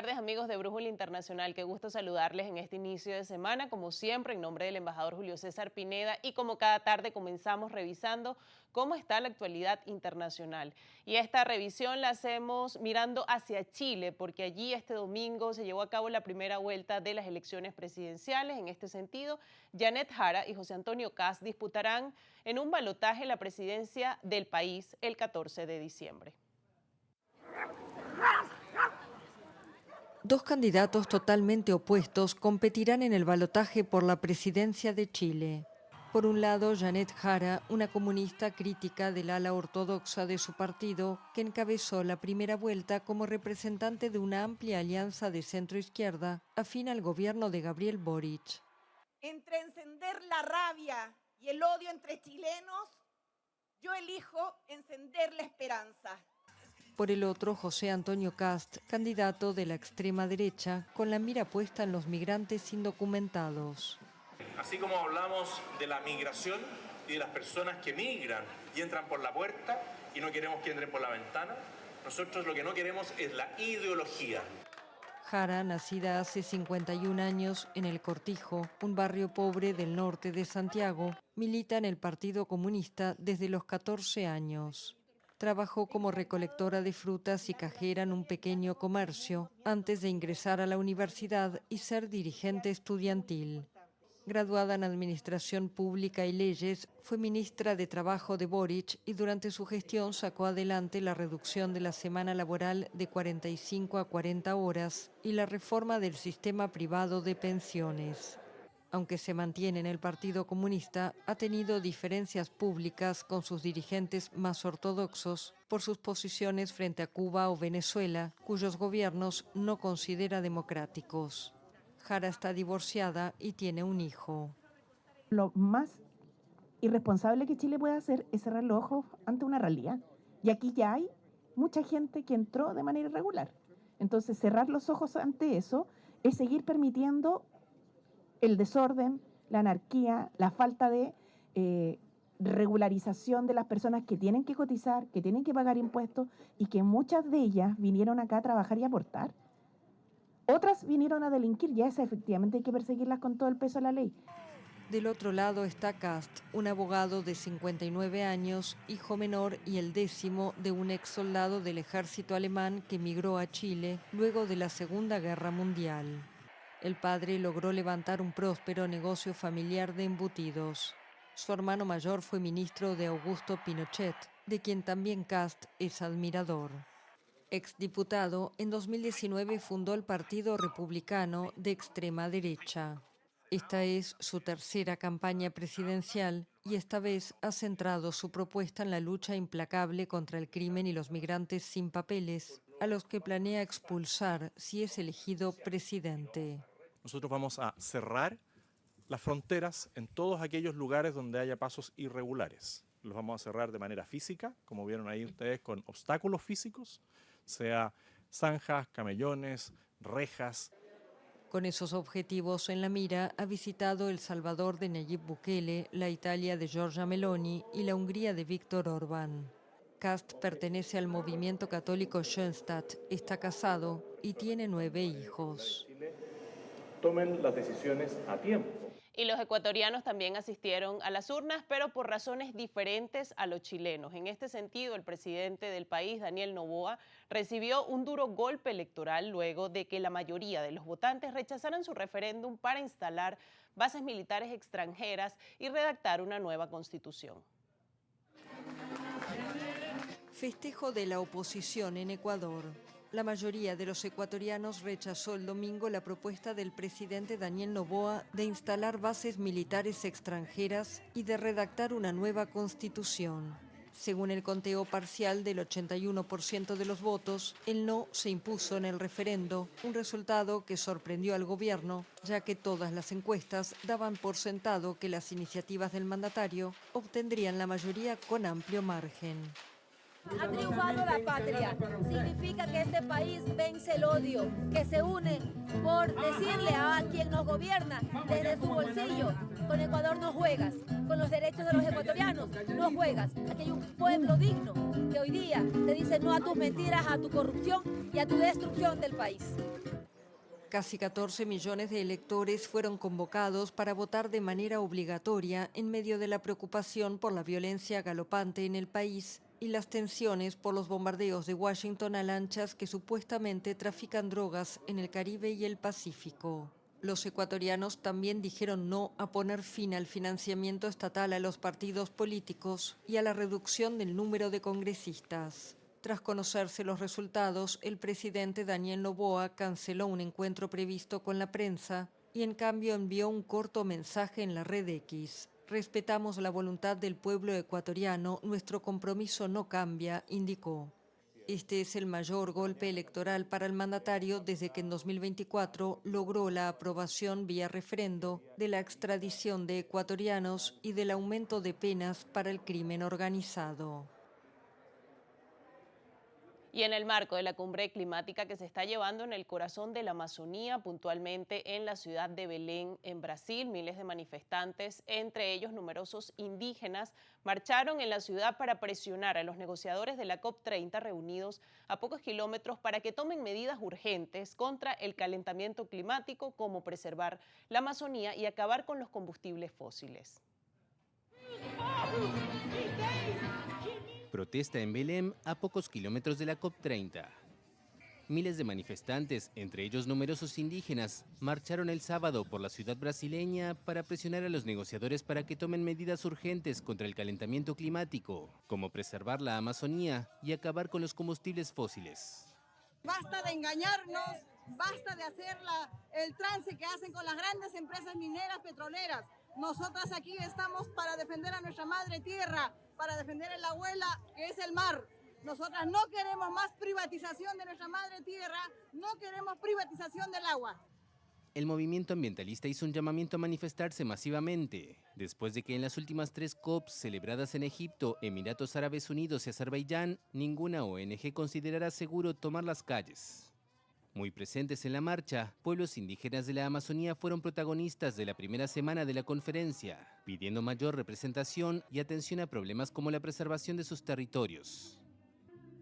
tardes, amigos de Brújula Internacional. Qué gusto saludarles en este inicio de semana, como siempre, en nombre del embajador Julio César Pineda, y como cada tarde comenzamos revisando cómo está la actualidad internacional. Y esta revisión la hacemos mirando hacia Chile, porque allí este domingo se llevó a cabo la primera vuelta de las elecciones presidenciales. En este sentido, Janet Jara y José Antonio Kast disputarán en un balotaje la presidencia del país el 14 de diciembre. Dos candidatos totalmente opuestos competirán en el balotaje por la presidencia de Chile. Por un lado, Janet Jara, una comunista crítica del ala ortodoxa de su partido, que encabezó la primera vuelta como representante de una amplia alianza de centro-izquierda afín al gobierno de Gabriel Boric. Entre encender la rabia y el odio entre chilenos, yo elijo encender la esperanza. Por el otro, José Antonio Kast, candidato de la extrema derecha, con la mira puesta en los migrantes indocumentados. Así como hablamos de la migración y de las personas que migran y entran por la puerta y no queremos que entren por la ventana, nosotros lo que no queremos es la ideología. Jara, nacida hace 51 años en El Cortijo, un barrio pobre del norte de Santiago, milita en el Partido Comunista desde los 14 años. Trabajó como recolectora de frutas y cajera en un pequeño comercio antes de ingresar a la universidad y ser dirigente estudiantil. Graduada en Administración Pública y Leyes, fue ministra de Trabajo de Boric y durante su gestión sacó adelante la reducción de la semana laboral de 45 a 40 horas y la reforma del sistema privado de pensiones. Aunque se mantiene en el Partido Comunista, ha tenido diferencias públicas con sus dirigentes más ortodoxos por sus posiciones frente a Cuba o Venezuela, cuyos gobiernos no considera democráticos. Jara está divorciada y tiene un hijo. Lo más irresponsable que Chile puede hacer es cerrar los ojos ante una realidad. Y aquí ya hay mucha gente que entró de manera irregular. Entonces, cerrar los ojos ante eso es seguir permitiendo el desorden, la anarquía, la falta de regularización de las personas que tienen que cotizar, que tienen que pagar impuestos y que muchas de ellas vinieron acá a trabajar y a aportar. Otras vinieron a delinquir, ya esa efectivamente hay que perseguirlas con todo el peso de la ley. Del otro lado está Kast, un abogado de 59 años, hijo menor y el 10º de un ex soldado del ejército alemán que emigró a Chile luego de la Segunda Guerra Mundial. El padre logró levantar un próspero negocio familiar de embutidos. Su hermano mayor fue ministro de Augusto Pinochet, de quien también Kast es admirador. Exdiputado, en 2019 fundó el Partido Republicano de extrema derecha. Esta es su tercera campaña presidencial y esta vez ha centrado su propuesta en la lucha implacable contra el crimen y los migrantes sin papeles, a los que planea expulsar si es elegido presidente. Nosotros vamos a cerrar las fronteras en todos aquellos lugares donde haya pasos irregulares. Los vamos a cerrar de manera física, como vieron ahí ustedes, con obstáculos físicos, sea zanjas, camellones, rejas. Con esos objetivos en la mira, ha visitado El Salvador de Nayib Bukele, la Italia de Giorgia Meloni y la Hungría de Viktor Orbán. Kast pertenece al movimiento católico Schoenstatt, está casado y tiene 9 hijos. Tomen las decisiones a tiempo. Y los ecuatorianos también asistieron a las urnas, pero por razones diferentes a los chilenos. En este sentido, el presidente del país, Daniel Noboa, recibió un duro golpe electoral luego de que la mayoría de los votantes rechazaran su referéndum para instalar bases militares extranjeras y redactar una nueva constitución. Festejo de la oposición en Ecuador. La mayoría de los ecuatorianos rechazó el domingo la propuesta del presidente Daniel Noboa de instalar bases militares extranjeras y de redactar una nueva constitución. Según el conteo parcial del 81% de los votos, el no se impuso en el referendo, un resultado que sorprendió al gobierno, ya que todas las encuestas daban por sentado que las iniciativas del mandatario obtendrían la mayoría con amplio margen. Ha triunfado la patria. Significa que este país vence el odio, que se une por decirle a quien nos gobierna desde su bolsillo: con Ecuador no juegas, con los derechos de los ecuatorianos no juegas. Aquí hay un pueblo digno que hoy día te dice no a tus mentiras, a tu corrupción y a tu destrucción del país. Casi 14 millones de electores fueron convocados para votar de manera obligatoria en medio de la preocupación por la violencia galopante en el país y las tensiones por los bombardeos de Washington a lanchas que supuestamente trafican drogas en el Caribe y el Pacífico. Los ecuatorianos también dijeron no a poner fin al financiamiento estatal a los partidos políticos y a la reducción del número de congresistas. Tras conocerse los resultados, el presidente Daniel Noboa canceló un encuentro previsto con la prensa y en cambio envió un corto mensaje en la red X. Respetamos la voluntad del pueblo ecuatoriano, nuestro compromiso no cambia, indicó. Este es el mayor golpe electoral para el mandatario desde que en 2024 logró la aprobación vía referendo de la extradición de ecuatorianos y del aumento de penas para el crimen organizado. Y en el marco de la cumbre climática que se está llevando en el corazón de la Amazonía, puntualmente en la ciudad de Belén, en Brasil, miles de manifestantes, entre ellos numerosos indígenas, marcharon en la ciudad para presionar a los negociadores de la COP30 reunidos a pocos kilómetros para que tomen medidas urgentes contra el calentamiento climático, como preservar la Amazonía y acabar con los combustibles fósiles. Protesta en Belém, a pocos kilómetros de la COP30. Miles de manifestantes, entre ellos numerosos indígenas, marcharon el sábado por la ciudad brasileña para presionar a los negociadores para que tomen medidas urgentes contra el calentamiento climático, como preservar la Amazonía y acabar con los combustibles fósiles. Basta de engañarnos, basta de hacer el trance que hacen con las grandes empresas mineras petroleras. Nosotras aquí estamos para defender a nuestra madre tierra, para defender a la abuela que es el mar. Nosotras no queremos más privatización de nuestra madre tierra, no queremos privatización del agua. El movimiento ambientalista hizo un llamamiento a manifestarse masivamente, después de que en las últimas 3 COPs celebradas en Egipto, Emiratos Árabes Unidos y Azerbaiyán, ninguna ONG considerará seguro tomar las calles. Muy presentes en la marcha, pueblos indígenas de la Amazonía fueron protagonistas de la primera semana de la conferencia, pidiendo mayor representación y atención a problemas como la preservación de sus territorios.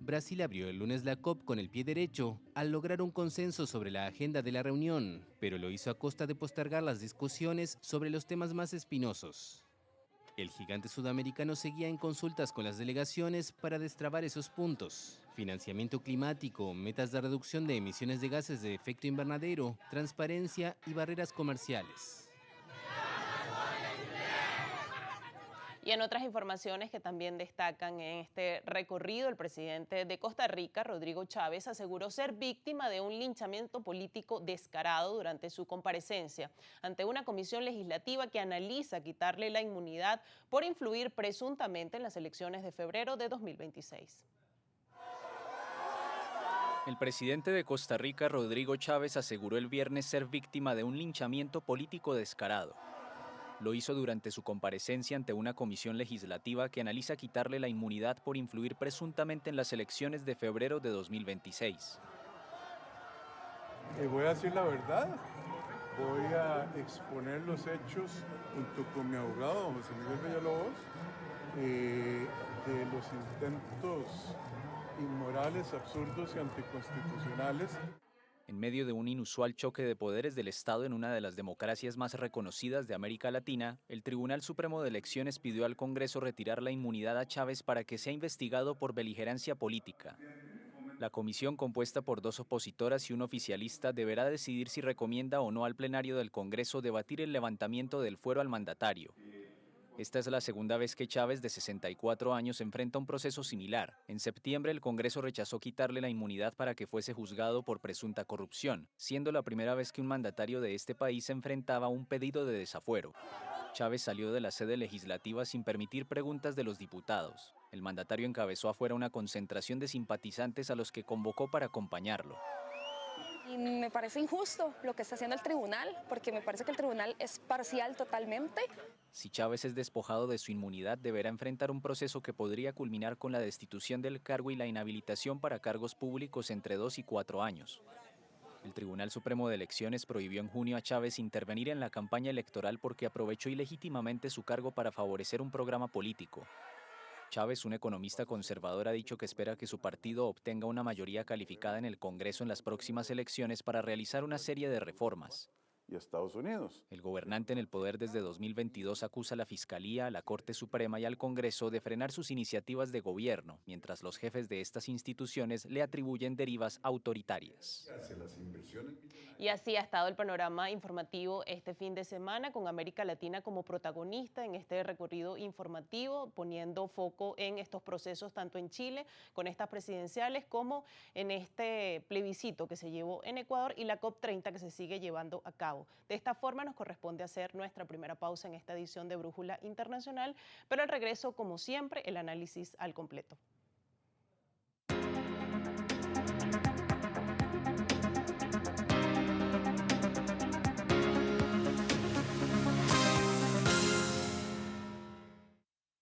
Brasil abrió el lunes la COP con el pie derecho al lograr un consenso sobre la agenda de la reunión, pero lo hizo a costa de postergar las discusiones sobre los temas más espinosos. El gigante sudamericano seguía en consultas con las delegaciones para destrabar esos puntos: financiamiento climático, metas de reducción de emisiones de gases de efecto invernadero, transparencia y barreras comerciales. Y en otras informaciones que también destacan en este recorrido, el presidente de Costa Rica, Rodrigo Chávez, aseguró ser víctima de un linchamiento político descarado durante su comparecencia ante una comisión legislativa que analiza quitarle la inmunidad por influir presuntamente en las elecciones de febrero de 2026. El presidente de Costa Rica, Rodrigo Chávez, aseguró el viernes ser víctima de un linchamiento político descarado. Lo hizo durante su comparecencia ante una comisión legislativa que analiza quitarle la inmunidad por influir presuntamente en las elecciones de febrero de 2026. Voy a decir la verdad, voy a exponer los hechos junto con mi abogado, José Miguel Villalobos, de los intentos inmorales, absurdos y anticonstitucionales. En medio de un inusual choque de poderes del Estado en una de las democracias más reconocidas de América Latina, el Tribunal Supremo de Elecciones pidió al Congreso retirar la inmunidad a Chávez para que sea investigado por beligerancia política. La comisión, compuesta por 2 opositoras y un oficialista, deberá decidir si recomienda o no al plenario del Congreso debatir el levantamiento del fuero al mandatario. Esta es la segunda vez que Chávez, de 64 años, enfrenta un proceso similar. En septiembre, el Congreso rechazó quitarle la inmunidad para que fuese juzgado por presunta corrupción, siendo la primera vez que un mandatario de este país enfrentaba un pedido de desafuero. Chávez salió de la sede legislativa sin permitir preguntas de los diputados. El mandatario encabezó afuera una concentración de simpatizantes a los que convocó para acompañarlo. Y me parece injusto lo que está haciendo el tribunal, porque me parece que el tribunal es parcial totalmente. Si Chávez es despojado de su inmunidad, deberá enfrentar un proceso que podría culminar con la destitución del cargo y la inhabilitación para cargos públicos entre 2 y 4 años. El Tribunal Supremo de Elecciones prohibió en junio a Chávez intervenir en la campaña electoral porque aprovechó ilegítimamente su cargo para favorecer un programa político. Chávez, un economista conservador, ha dicho que espera que su partido obtenga una mayoría calificada en el Congreso en las próximas elecciones para realizar una serie de reformas. Y Estados Unidos. El gobernante en el poder desde 2022 acusa a la Fiscalía, a la Corte Suprema y al Congreso de frenar sus iniciativas de gobierno, mientras los jefes de estas instituciones le atribuyen derivas autoritarias. Y así ha estado el panorama informativo este fin de semana, con América Latina como protagonista en este recorrido informativo, poniendo foco en estos procesos tanto en Chile, con estas presidenciales, como en este plebiscito que se llevó en Ecuador y la COP30 que se sigue llevando a cabo. De esta forma nos corresponde hacer nuestra primera pausa en esta edición de Brújula Internacional, pero al regreso, como siempre, el análisis al completo.